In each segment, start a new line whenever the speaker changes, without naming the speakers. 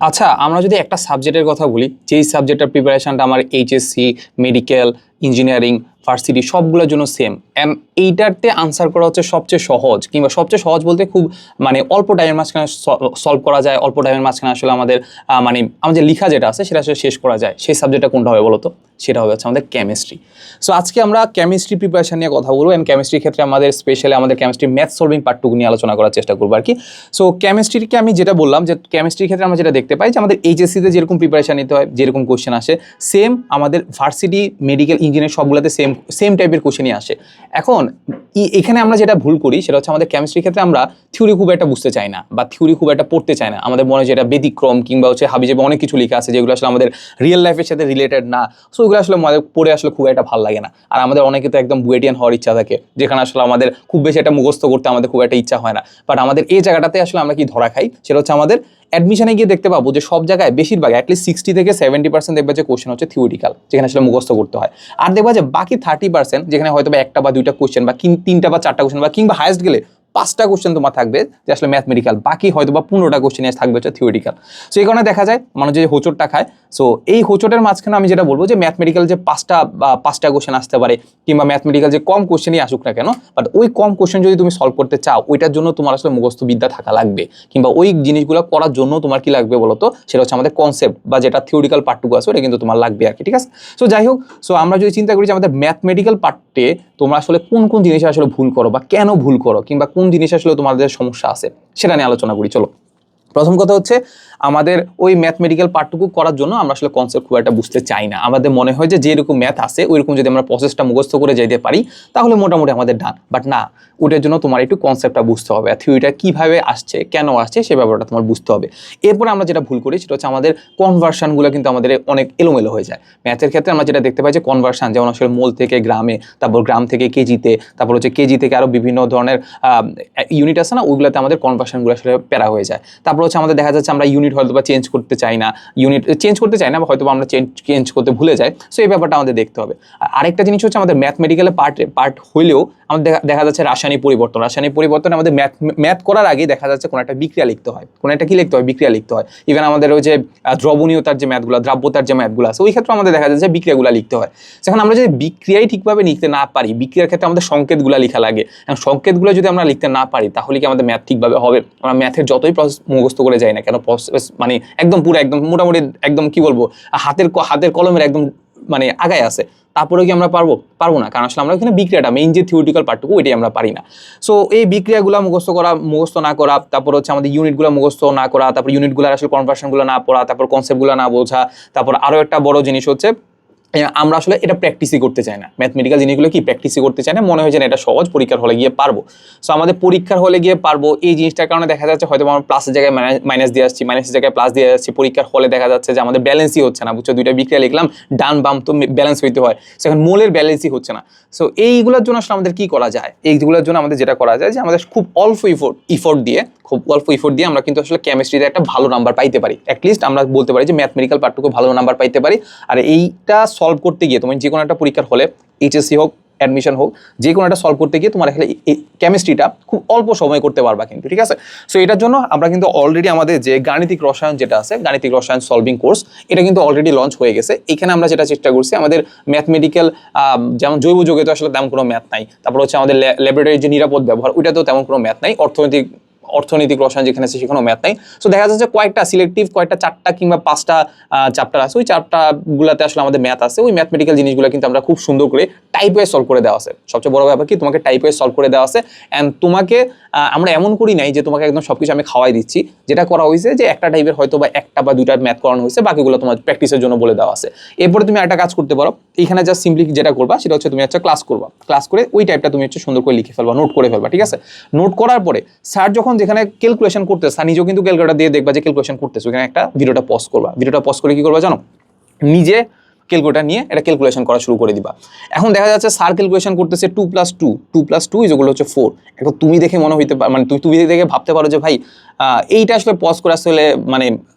আচ্ছা, আমরা যদি একটা সাবজেক্টের কথা বলি, যেই সাবজেক্টের প্রিপারেশনটা আমার এইচএসসি, মেডিকেল, ইঞ্জিনিয়ারিং, ভার্সিটি সবগুলোর জন্য সেম, অ্যান্ড এইটাতে আনসার করা হচ্ছে সবচেয়ে সহজ, কিংবা সবচেয়ে সহজ বলতে খুব মানে অল্প টাইমের মাঝখানে সলভ করা যায়, অল্প টাইমের মাঝখানে আসলে আমাদের মানে আমাদের লেখা যেটা আছে সেটা আসলে শেষ করা যায়, সেই সাবজেক্টটা কোনটা হবে বলো তো? সেটা হবে হচ্ছে আমাদের কেমিস্ট্রি। সো আজকে আমরা কেমিস্ট্রি প্রিপারেশন নিয়ে কথা বলবো, অ্যান্ড কেমিস্ট্রির ক্ষেত্রে আমাদের স্পেশালি আমাদের কেমিস্ট্রি ম্যাথ সলভিং পার্টটুকু নিয়ে আলোচনা করার চেষ্টা করবো আর কি। সো কেমিস্ট্রিকে আমি যেটা বললাম যে কেমিস্ট্রির ক্ষেত্রে আমরা যেটা দেখতে পাই যে আমাদের এইচএসসিতে যেরকম প্রিপারেশন নিতে হয়, যেরকম কোশ্চেন আসে, সেম আমাদের ভার্সিটি, মেডিকেল, ইঞ্জিনিয়ারিং সবগুলোতে সেম সেম টাইপের কোশ্চেনই আসে। এখন এখানে আমরা যেটা ভুল করি সেটা হচ্ছে আমাদের কেমিস্ট্রির ক্ষেত্রে আমরা থিওরি খুব একটা বুঝতে চাই না, বা থিওরি খুব একটা পড়তে চাই না। আমাদের মনে হয় যেটা ব্যতিক্রম, কিংবা হচ্ছে হাবিজাবি অনেক কিছু লেখা আছে যেগুলো আসলে আমাদের রিয়েল লাইফের সাথে রিলেটেড না। সো ওগুলো আসলে পড়ে আসলে খুব একটা ভালো লাগে না। আর আমাদের অনেকে তো একদম বুয়েটিয়ান হওয়ার ইচ্ছা থাকে, যেখানে আসলে আমাদের খুব বেশি একটা মুখস্থ করতে আমাদের খুব একটা ইচ্ছা হয় না। বাট আমাদের এই জায়গাটাতে আসলে আমরা কি ধরা খাই সেটা হচ্ছে আমাদের অ্যাডমিশনে গিয়ে দেখতে পাবো যে সব জায়গায় বেশিরভাগ অ্যাটলিস্ট 60 থেকে 70% দেখবে যে কোশ্চেন হচ্ছে থিওরিটিক্যাল, যেখানে আসলে মুখস্থ করতে হয়। আর দেখবা যে বাকি 30% যেখানে হয়তো বা একটা বা দুইটা কোশ্চেন বা তিনটা বা চারটা কোশ্চেন বা কিংবা হাইয়েস্ট গেলে 5টা কোশ্চেন তোমার থাকবে যে আসলে ম্যাথমেটিক্যাল, বাকি হয়তো বা 15টা কোশ্চেন থাকবে হচ্ছে থিওরিটিক্যাল। সো এই কারণে দেখা যায় মানুষ যে হোঁচটটা খায়। সো এই হোঁচটের মাঝখানে আমি যেটা বলবো যে ম্যাথমেটিক্যাল যে 5টা কোশ্চেন আসতে পারে, কিংবা ম্যাথমেটিক্যাল যে কম কোশ্চেনই আসুক না কেন, বাট ওই কম কোশ্চেন যদি তুমি সলভ করতে চাও, ওইটার জন্য তোমার আসলে মুখস্থ বিদ্যা থাকা লাগবে, কিংবা ওই জিনিসগুলো করার জন্য তোমার কি লাগবে বলতো? সেটা হচ্ছে আমাদের কনসেপ্ট বা যেটা থিওরিক্যাল পার্টটুকু আছে ওটা কিন্তু তোমার লাগবে আর কি, ঠিক আছে? সো যাই হোক, সো আমরা যদি চিন্তা করি যে আমাদের ম্যাথমেটিক্যাল পার্টে তোমরা আসলে কোন কোন জিনিসে আসলে ভুল করো বা কেন ভুল করো, কিংবা কোন জিনিস আসলে তোমাদের সমস্যা আছে, সেটা নিয়ে আলোচনা করি। চলো, প্রথম কথা হচ্ছে আমাদের ওই ম্যাথমেটিক্যাল পার্টটুকু করার জন্য আমরা আসলে কনসেপ্ট খুব একটা বুঝতে চাই না। আমাদের মনে হয় যে যেরকম ম্যাথ আছে ওইরকম যদি আমরা প্রসেসটা মুখস্থ করে যেতে পারি তাহলে মোটামুটি আমাদের ডান। বাট না, ওটার জন্য তোমার একটু কনসেপ্টটা বুঝতে হবে, আর থিওরিটা কীভাবে আসছে, কেন আসছে, সে ব্যাপারটা তোমার বুঝতে হবে। এরপরে আমরা যেটা ভুল করি সেটা হচ্ছে আমাদের কনভার্সানগুলো কিন্তু আমাদের অনেক এলোমেলো হয়ে যায়। ম্যাথের ক্ষেত্রে আমরা যেটা দেখতে পাই যে কনভার্সান, যেমন আসলে মোল থেকে গ্রামে, তারপর গ্রাম থেকে কেজিতে, তারপর হচ্ছে কেজি থেকে আরও বিভিন্ন ধরনের ইউনিট আছে না, ওইগুলোতে আমাদের কনভার্সানগুলো আসলে প্যারা হয়ে যায়। তারপর হচ্ছে আমাদের দেখা যাচ্ছে আমরা ইউনিট হয়তো বা চেঞ্জ করতে চাই না, বা হয়তো আমরা চেঞ্জ করতে ভুলে যাই। সো এই ব্যাপারটা আমাদের দেখতে হবে। আর আরেকটা জিনিস হচ্ছে আমাদের ম্যাথমেটিক্যালের পার্ট হইলেও আমাদের দেখা যাচ্ছে রাসায়নিক পরিবর্তন আমাদের ম্যাথ করার আগে দেখা যাচ্ছে কোনো একটা বিক্রিয়া লিখতে হয়, কোনো একটা কি লিখতে হয়, বিক্রিয়া লিখতে হয়। ইভেন আমাদের ওই যে দ্রবণীয়তার যে ম্যাথগুলো, দ্রাব্যতার যে ম্যাথগুলো আছে, ওই ক্ষেত্রে আমাদের দেখা যাচ্ছে বিক্রিয়াগুলো লিখতে হয়। এখন আমরা যদি বিক্রিয়াই ঠিকভাবে লিখতে না পারি, বিক্রিয়ার ক্ষেত্রে আমাদের সংকেতগুলো লেখা লাগে, এবং সংকেতগুলো যদি আমরা লিখতে না পারি তাহলে কি আমাদের ম্যাথ ঠিকভাবে হবে? আমরা ম্যাথের যতই প্রসেস মুখস্থ করে যাই না কেন, প্রসেস মানে একদম পুরো একদম মোটামুটি একদম কি বলবো, হাতের কলমের একদম মানে আগায় আছে, তারপরে কি আমরা পারবো না, কারণ আসলে আমরা এখানে বিক্রিয়াটা মেইন যে থিওরিটিক্যাল পার্টটুকু ওইটাই আমরা পারি না। সো এই বিক্রিয়াগুলো মুখস্থ না করা, তারপর হচ্ছে আমাদের ইউনিটগুলো মুখস্থ না করা, তারপর ইউনিটগুলোর আসলে কনভার্সনগুলো না পড়া, তারপর কনসেপ্টগুলো না বোঝা, তারপর আরও একটা বড় জিনিস হচ্ছে আমরা আসলে এটা প্র্যাকটিসই করতে চাই না। ম্যাথমেটিক্যাল জিনিসগুলো কি প্র্যাকটিসই করতে চাই না, মনে হয় যে এটা সহজ, পরীক্ষার হলে গিয়ে পারবো। সো আমাদের পরীক্ষার হলে গিয়ে পারবো এই জিনিসটার কারণে দেখা যাচ্ছে হয়তো আমরা প্লাসের জায়গায় মাইনাস দিয়ে আসছি, মাইনাসের জায়গায় প্লাস দিয়ে আসছি। পরীক্ষার হলে দেখা যাচ্ছে যে আমাদের ব্যালেন্সই হচ্ছে না, বুঝছো? দুইটা বিক্রিয়া লিখলাম, ডান বাম তো ব্যালেন্স হইতে হয়, সেখানে মোলের ব্যালেন্সই হচ্ছে না। সো এইগুলোর জন্য আসলে আমাদের কি করা যায়? এইগুলোর জন্য আমাদের যেটা করা যায় যে আমাদের খুব অল্প ইফোর্ট দিয়ে আমরা কিন্তু আসলে কেমিস্ট্রিতে একটা ভালো নাম্বার পাইতে পারি। অ্যাটলিস্ট আমরা বলতে পারি যে ম্যাথমেটিক্যাল পার্টটুকু ভালো নাম্বার পাইতে পারি। আর এইটা সলভ করতে গিয়ে তুমি যে কোনো একটা পরীক্ষার হলে, এইচএসসি হোক, অ্যাডমিশন হোক, যে কোনো একটা সলভ করতে গিয়ে তোমার এখানে এই কেমিস্ট্রিটা খুব অল্প সময় করতে পারবা কিন্তু, ঠিক আছে? সো এটার জন্য আমরা কিন্তু অলরেডি আমাদের যে গাণিতিক রসায়ন যেটা আছে, গাণিতিক রসায়ন সলভিং কোর্স, এটা কিন্তু অলরেডি লঞ্চ হয়ে গেছে। এখানে আমরা যেটা চেষ্টা করছি, আমাদের ম্যাথমেটিক্যাল যেমন জৈব যৌগে তো আসলে তেমন কোনো ম্যাথ নাই, তারপর হচ্ছে আমাদের ল্যাবরেটরির যে নিরাপদ ব্যবহার, ওইটাতেও তেমন কোনো ম্যাথ নাই, অর্থনৈতিক রসায়ন যেখানে আছে সেখানেও ম্যাথ নাই। সো দেখা যাচ্ছে কয়েকটা সিলেক্টিভ, কয়েকটা 4টা কিংবা 5টা চ্যাপ্টার আছে, ওই চ্যাপ্টারগুলোতে আসলে আমাদের ম্যাথ আছে। ওই ম্যাথমেটিক্যাল জিনিসগুলো কিন্তু আমরা খুব সুন্দর করে টাইপ ওয়াইজ সলভ করে দেওয়া আছে। সবচেয়ে বড় ব্যাপার কি, তোমাকে টাইপ ওয়াইজ সলভ করে দেওয়া আছে। অ্যান্ড তোমাকে আমরা এমন করি নাই যে তোমাকে একদম সবকিছু আমি খাওয়াই দিচ্ছি। যেটা করা হয়েছে যে একটা টাইপের হয়তো বা একটা বা দুইটা ম্যাথ করানো হয়েছে, বাকিগুলো তোমার প্র্যাকটিসের জন্য বলে দেওয়া আছে। এরপরে তুমি একটা কাজ করতে পারো, এইখানে জাস্ট সিম্পলি যেটা করবা সেটা হচ্ছে তুমি একটা ক্লাস করবা, ক্লাস করে ওই টাইপটা তুমি হচ্ছে সুন্দর করে লিখে ফেলবা, নোট করে ফেলবা, ঠিক আছে? নোট করার পরে স্যার যখন যেখানে ক্যালকুলেশন করতেছে, স্যার নিজেও কিন্তু ক্যালকুলেটর দিয়ে দেখবা যে ক্যালকুলেশন করতেছে, ওখানে একটা ভিডিওটা পজ করবা, ভিডিওটা পজ করে কি করবা জানো, নিজে ক্যালকুলেটর নিয়ে এটা ক্যালকুলেশন করা শুরু করে দিবা। এখন দেখা যাচ্ছে স্যার ক্যালকুলেশন করতেছে 2+2 যেগুলো হচ্ছে 4। এখন তুমি দেখে মনে হইতে পারে, মানে তুমি দেখে ভাবতে পারো যে ভাই এইটা আসলে পজ করে আসলে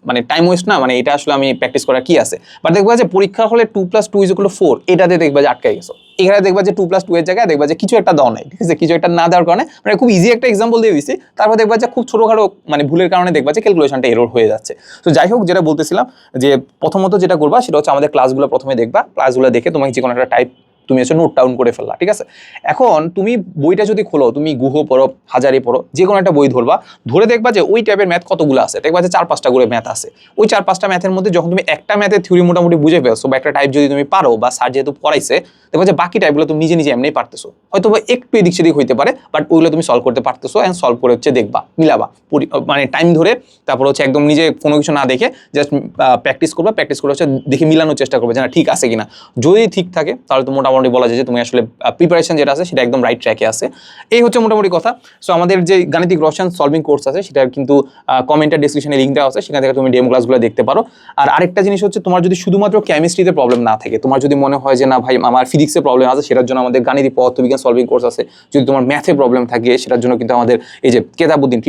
মানে টাইম ওয়েস্ট না, এটা আসলে আমি প্র্যাকটিস করার কি আছে? বাট দেখবা যে পরীক্ষা হলে 2+2 4, এটাতে দেখবা যে আটকে গেছো। এখানে দেখবা যে 2+2 এর জায়গায় দেখবা যে কিছু একটা দেওয়া নাই, ঠিক আছে, কিছু একটা না দেওয়ার কারণে মানে খুব ইজি একটা এক্সাম্পল দিয়ে দিচ্ছি, তারপর দেখবা যে খুব ছোটখাটো মানে ভুলের কারণে দেখবা যে ক্যালকুলেশনটা এরর হয়ে যাচ্ছে। তো যাই হোক, যেটা বলতেছিলাম যে প্রথমত যেটা করবা সেটা হচ্ছে আমাদের ক্লাসগুলো প্রথমে দেখবা, ক্লাসগুলো দেখে তোমাকে যে কোনো একটা টাইপ তুমি হচ্ছে নোট ডাউন করে ফেললা, ঠিক আছে। এখন তুমি বইটা যদি খোলো, তুমি গুহ পড়ো, হাজারি পড়ো, যে কোনো একটা বই ধরবা, ধরে দেখবা যে ওই টাইপের ম্যাথ কতগুলো আছে, দেখবা যে 4-5টা করে ম্যাথ আছে। ওই 4-5টা ম্যাথের মধ্যে যখন তুমি একটা ম্যাথের থিওরি মোটামুটি বুঝে ফেলছো বা একটা টাইপ যদি তুমি পারো বা স্যার যেহেতু পড়াইছে, দেখবা যে বাকি টাইপগুলো তুমি নিজে নিজে এমনি পারতেছো, হয়তো বা একটু এদিক সেদিক হইতে পারে, বাট ওইগুলো তুমি সলভ করতে পারতেছো। অ্যান্ড সলভ করে হচ্ছে দেখবা, মিলাবা, মানে টাইম ধরে, তারপর হচ্ছে একদম নিজে কোনো কিছু না দেখে জাস্ট প্র্যাকটিস করবা, প্র্যাকটিস করে হচ্ছে দেখে মিলানোর চেষ্টা করবে যে না ঠিক আছে কিনা। যদি ঠিক থাকে তাহলে তো মোটামুটি বলা যায় যে তুমি আসলে প্রিপারেশন যেটা আছে সেটা একদম রাইট ট্র্যাকে আছে। এই হচ্ছে মোটামুটি কথা। সো আমাদের যে গাণিতিক রসায়ন সলভিং কোর্স আছে সেটা কিন্তু কমেন্টের ডেসক্রিপশনে লিঙ্ক দেওয়া আছে, সেখান থেকে তুমি ডেমো ক্লাসগুলো দেখতে পারো। আর আরেকটা জিনিস হচ্ছে, তোমার যদি শুধুমাত্র কেমিস্ট্রিতে প্রবলেম না থাকে, তোমার যদি মনে হয় যে না ভাই আমার ফিজিক্সে প্রবলেম আছে, সেটার জন্য আমাদের গাণিতিক পদার্থবিজ্ঞান সলভিং কোর্স আছে। যদি তোমার ম্যাথে প্রবলেম থাকে, সেটার জন্য কিন্তু আমাদের এই যে কেতাবুদ্দিন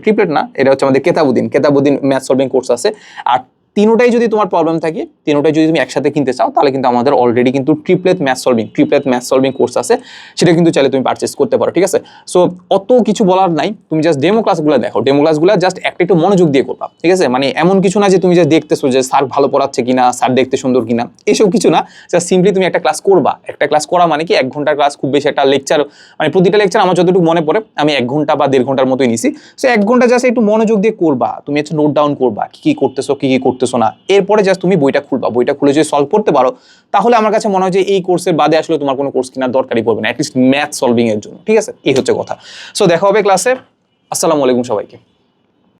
ট্রিপলেট না, এটা হচ্ছে আমাদের কেতাবুদ্দিন ম্যাথ সলভিং কোর্স আছে। আর তিনোটাই যদি তোমার প্রবলেম থাকে, তিনোটাই যদি তুমি একসাথে কিনতে চাও, তাহলে কিন্তু আমাদের অলরেডি কিন্তু ট্রিপলেট ম্যাথ সলভিং কোর্স আছে, সেটা কিন্তু চাইলে তুমি পারচেস করতে পারো, ঠিক আছে। সো অত কিছু বলার নাই, তুমি জাস্ট ডেমো ক্লাসগুলো দেখো, ডেমো ক্লাসগুলো জাস্ট একটু মনোযোগ দিয়ে করবা, ঠিক আছে। মানে এমন কিছু না যে তুমি জাস্ট দেখতেছো যে স্যার ভালো পড়াচ্ছে কিনা, স্যার দেখতে সুন্দর কিনা, এসব কিছু না। জাস্ট সিম্পলি তুমি একটা ক্লাস করবা। একটা ক্লাস করা মানে কি 1 ঘন্টার ক্লাস, খুব বেশি একটা লেকচার, মানে প্রতিটা লেকচার আমার যতটুকু মনে পড়ে আমি 1 ঘন্টা বা 1.5 ঘন্টার মতোই নিছি। সো 1 ঘন্টা জাস্ট একটু মনোযোগ দিয়ে করবা, তুমি হচ্ছে নোট ডাউন করবা কি কি করতেছো না। এরপরে জাস্ট তুমি বইটা খুলবা, বইটা খুলে যদি সলভ করতে পারো, তাহলে আমার কাছে মনে হয় যে এই কোর্সের বাদে আসলে তোমার কোনো কোর্স কেনার দরকারই পড়বে না, অ্যাটলিস্ট ম্যাথ সলভিং এর জন্য, ঠিক আছে। এই হচ্ছে কথা। সো দেখা হবে ক্লাসে। আসসালামু আলাইকুম সবাইকে।